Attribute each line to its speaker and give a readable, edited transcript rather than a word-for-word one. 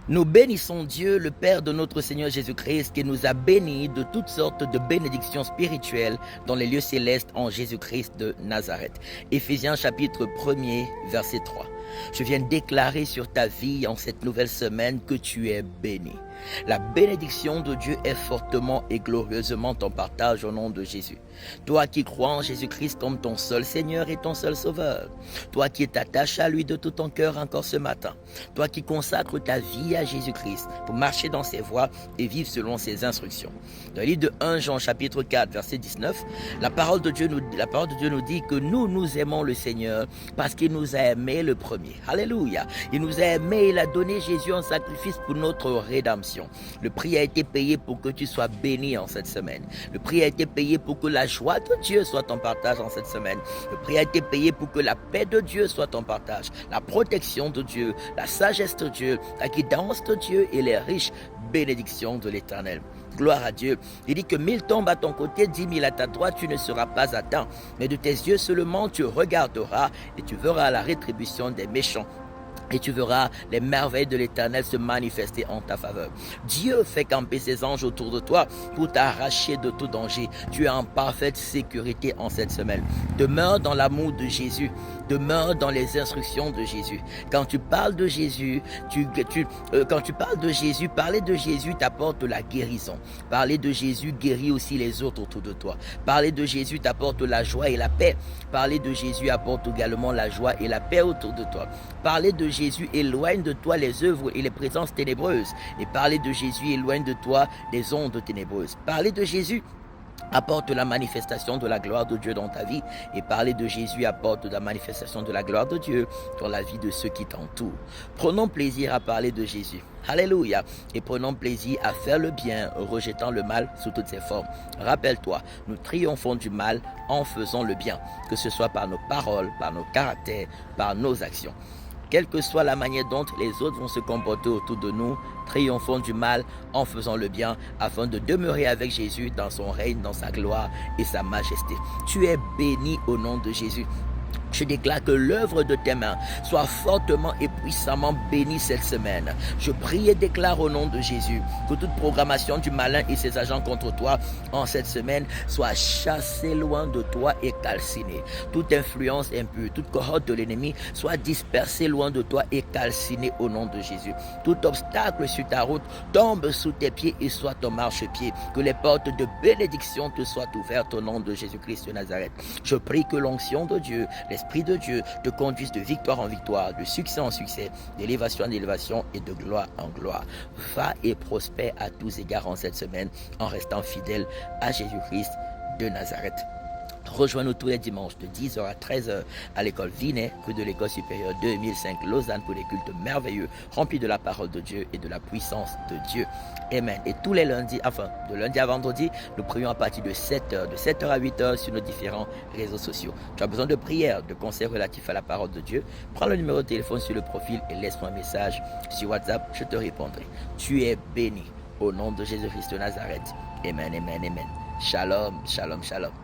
Speaker 1: Nous bénissons Dieu, le Père de notre Seigneur Jésus-Christ, qui nous a bénis de toutes sortes de bénédictions spirituelles dans les lieux célestes en Jésus-Christ de Nazareth. Éphésiens chapitre 1er, verset 3. Je viens déclarer sur ta vie en cette nouvelle semaine que tu es béni. La bénédiction de Dieu est fortement et glorieusement ton partage au nom de Jésus. Toi qui crois en Jésus-Christ comme ton seul Seigneur et ton seul Sauveur. Toi qui t'attaches à lui de tout ton cœur encore ce matin. Toi qui consacres ta vie à Jésus-Christ pour marcher dans ses voies et vivre selon ses instructions. Dans le livre de 1 Jean chapitre 4 verset 19, la parole de Dieu nous dit que nous aimons le Seigneur parce qu'il nous a aimés le premier. Alléluia. Il nous a aimés, il a donné Jésus en sacrifice pour notre rédemption. Le prix a été payé pour que tu sois béni en cette semaine. Le prix a été payé pour que la joie de Dieu soit ton partage en cette semaine. Le prix a été payé pour que la paix de Dieu soit ton partage. La protection de Dieu, la sagesse de Dieu, la guidance de Dieu et les riches bénédictions de l'Éternel. Gloire à Dieu. Il dit que 1000 tombent à ton côté, 10 000 à ta droite, tu ne seras pas atteint. Mais de tes yeux seulement tu regarderas et tu verras la rétribution des méchants. Et tu verras les merveilles de l'Éternel se manifester en ta faveur. Dieu fait camper ses anges autour de toi pour t'arracher de tout danger. Tu es en parfaite sécurité en cette semaine. Demeure dans l'amour de Jésus. Demeure dans les instructions de Jésus. Quand tu parles de Jésus, parler de Jésus t'apporte la guérison. Parler de Jésus guérit aussi les autres autour de toi. Parler de Jésus t'apporte la joie et la paix. Parler de Jésus apporte également la joie et la paix autour de toi. Parler de Jésus éloigne de toi les œuvres et les présences ténébreuses. Et parler de Jésus éloigne de toi les ondes ténébreuses. Parler de Jésus apporte la manifestation de la gloire de Dieu dans ta vie. Et parler de Jésus apporte la manifestation de la gloire de Dieu dans la vie de ceux qui t'entourent. Prenons plaisir à parler de Jésus. Alléluia. Et prenons plaisir à faire le bien, rejetant le mal sous toutes ses formes. Rappelle-toi, nous triomphons du mal en faisant le bien, que ce soit par nos paroles, par nos caractères, par nos actions. Quelle que soit la manière dont les autres vont se comporter autour de nous, triomphons du mal en faisant le bien, afin de demeurer avec Jésus dans son règne, dans sa gloire et sa majesté. Tu es béni au nom de Jésus. Je déclare que l'œuvre de tes mains soit fortement et puissamment bénie cette semaine. Je prie et déclare au nom de Jésus que toute programmation du malin et ses agents contre toi en cette semaine soit chassée loin de toi et calcinée. Toute influence impure, toute cohorte de l'ennemi soit dispersée loin de toi et calcinée au nom de Jésus. Tout obstacle sur ta route tombe sous tes pieds et soit ton marchepied. Que les portes de bénédiction te soient ouvertes au nom de Jésus-Christ de Nazareth. Je prie que l'onction de Dieu, l'Esprit de Dieu te conduise de victoire en victoire, de succès en succès, d'élévation en élévation et de gloire en gloire. Va et prospère à tous égards en cette semaine en restant fidèle à Jésus-Christ de Nazareth. Rejoins-nous tous les dimanches de 10h à 13h à l'école Vinet, rue de l'école supérieure 2005 Lausanne pour des cultes merveilleux, remplis de la parole de Dieu et de la puissance de Dieu. Amen. Et tous les lundis, de lundi à vendredi, nous prions à partir de 7h, de 7h à 8h sur nos différents réseaux sociaux. Tu as besoin de prières, de conseils relatifs à la parole de Dieu. Prends le numéro de téléphone sur le profil et laisse-moi un message sur WhatsApp, je te répondrai. Tu es béni au nom de Jésus-Christ de Nazareth. Amen, amen, amen. Shalom, shalom, shalom.